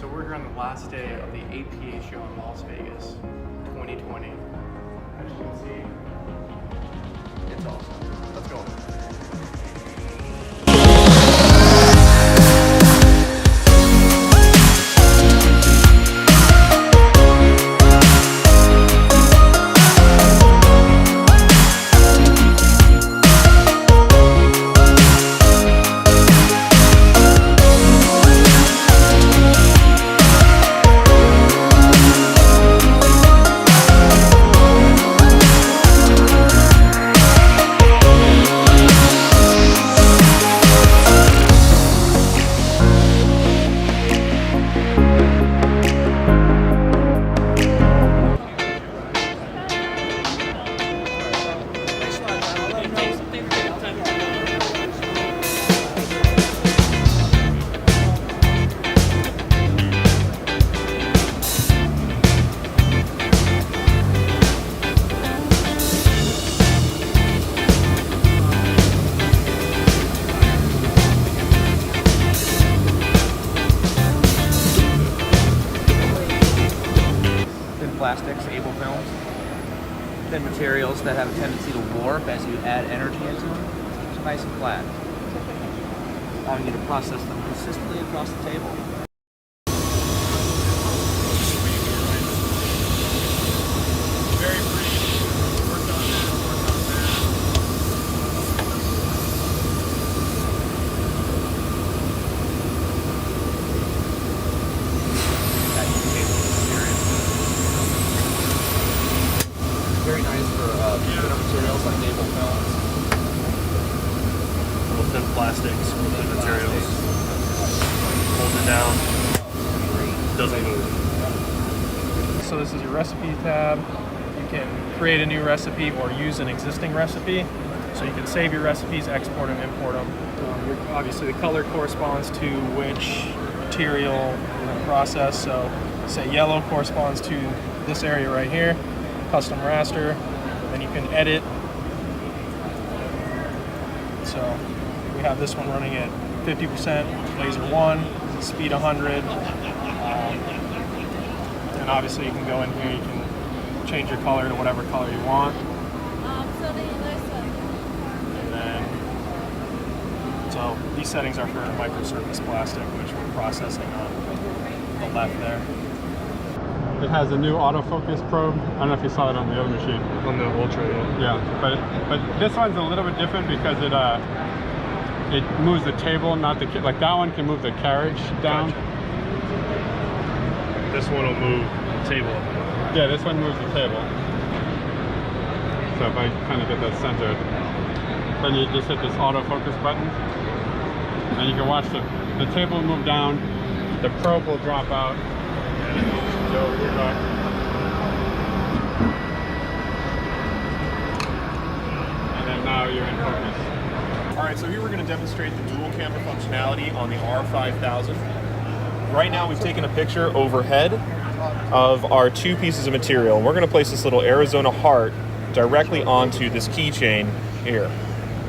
So we're here on the last day of the APA show in Las Vegas, 2020. As you can see, it's awesome. Let's go. Plastics, able films, thin materials that have a tendency to warp as you add energy into them. So nice and flat. Allowing you to process them consistently across the table. Very pretty. Worked on that, worked on that. Very nice for thinner materials like able films. Little thin plastics, thin materials. Hold it down. Doesn't move. So this is your recipe tab. You can create a new recipe or use an existing recipe. So you can save your recipes, export them, import them. Obviously the color corresponds to which material in the process. So say yellow corresponds to this area right here. Custom raster, then you can edit. So we have this one running at 50%, laser 1, speed 100. And obviously you can go in here, you can change your color to whatever color you want. And then, so these settings are for microsurface plastic, which we're processing on the left there. It has a new autofocus probe. I don't know if you saw it on the other machine. On the Ultra, Yeah, but this one's a little bit different because it moves the table, not the like that one can move the carriage down. Gotcha. This one will move the table. Yeah, this one moves the table. So if I kind of get that centered, then you just hit this autofocus button, and you can watch the table move down. The probe will drop out. So we're back. And then now you're in focus. All right, so here we're going to demonstrate the dual camera functionality on the R5000. Right now we've taken a picture overhead of our two pieces of material. We're going to place this little Arizona heart directly onto this keychain here.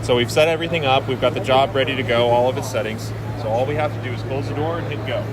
So we've set everything up, we've got the job ready to go, all of its settings. So all we have to do is close the door and hit go.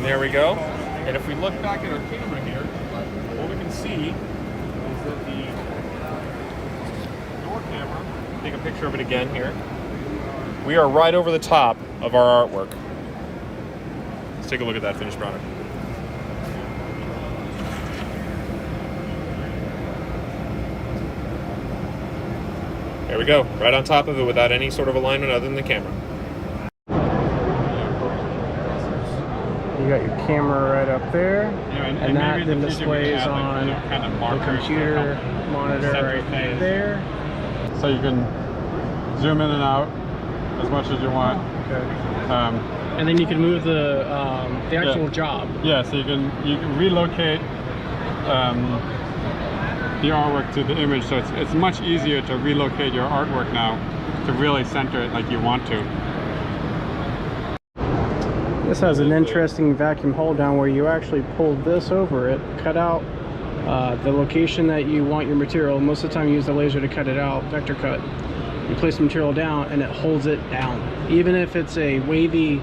There we go. And if we look back at our camera here, what we can see is that the door camera, take a picture of it again here, we are right over the top of our artwork. Let's take a look at that finished product. There we go, right on top of it without any sort of alignment other than the camera. You got your camera right up there, Yeah, and that maybe in then the future we displays can add, like, on kind of the markers to computer help monitor center right phase. there. So you can zoom in and out as much as you want. Okay. Um, And then you can move the actual job. yeah, so you can relocate the artwork to the image, so it's much easier to relocate your artwork now to really center it like you want to. This has an interesting vacuum hold down where you actually pull this over it, cut out the location that you want your material. Most of the time you use the laser to cut it out, vector cut. You place the material down and it holds it down. Even if it's a wavy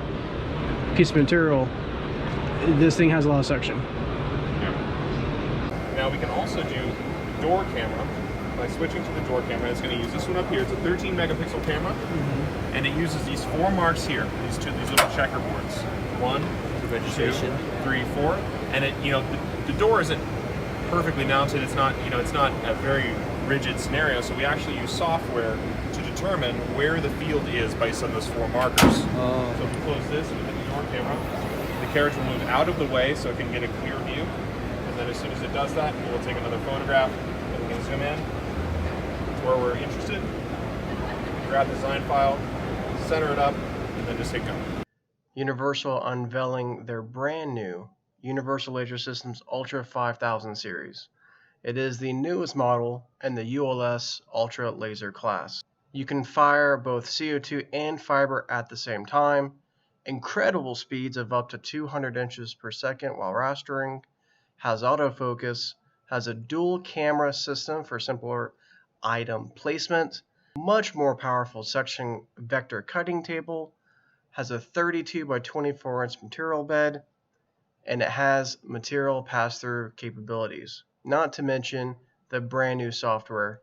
piece of material, this thing has a lot of suction. Now we can also do door camera by switching to the door camera. It's going to use this one up here. It's a 13 megapixel camera, and it uses these 4 marks here. These little checkerboards. 1, 2, 3, 4, and it the door isn't perfectly mounted. It's not it's not a very rigid scenario. So we actually use software to determine where the field is based on those 4 markers. Oh. So if we close this with the door camera, the carriage will move out of the way so it can get a clear view. And then as soon as it does that, we'll take another photograph and we can zoom in to where we're interested, grab the design file, center it up, and then just hit go. Universal unveiling their brand new Universal Laser Systems Ultra 5000 series. It is the newest model in the ULS Ultra Laser class. You can fire both CO2 and fiber at the same time, incredible speeds of up to 200 inches per second while rastering, has autofocus, has a dual camera system for simpler item placement, much more powerful section vector cutting table, has a 32 by 24 inch material bed, and it has material pass-through capabilities. Not to mention the brand new software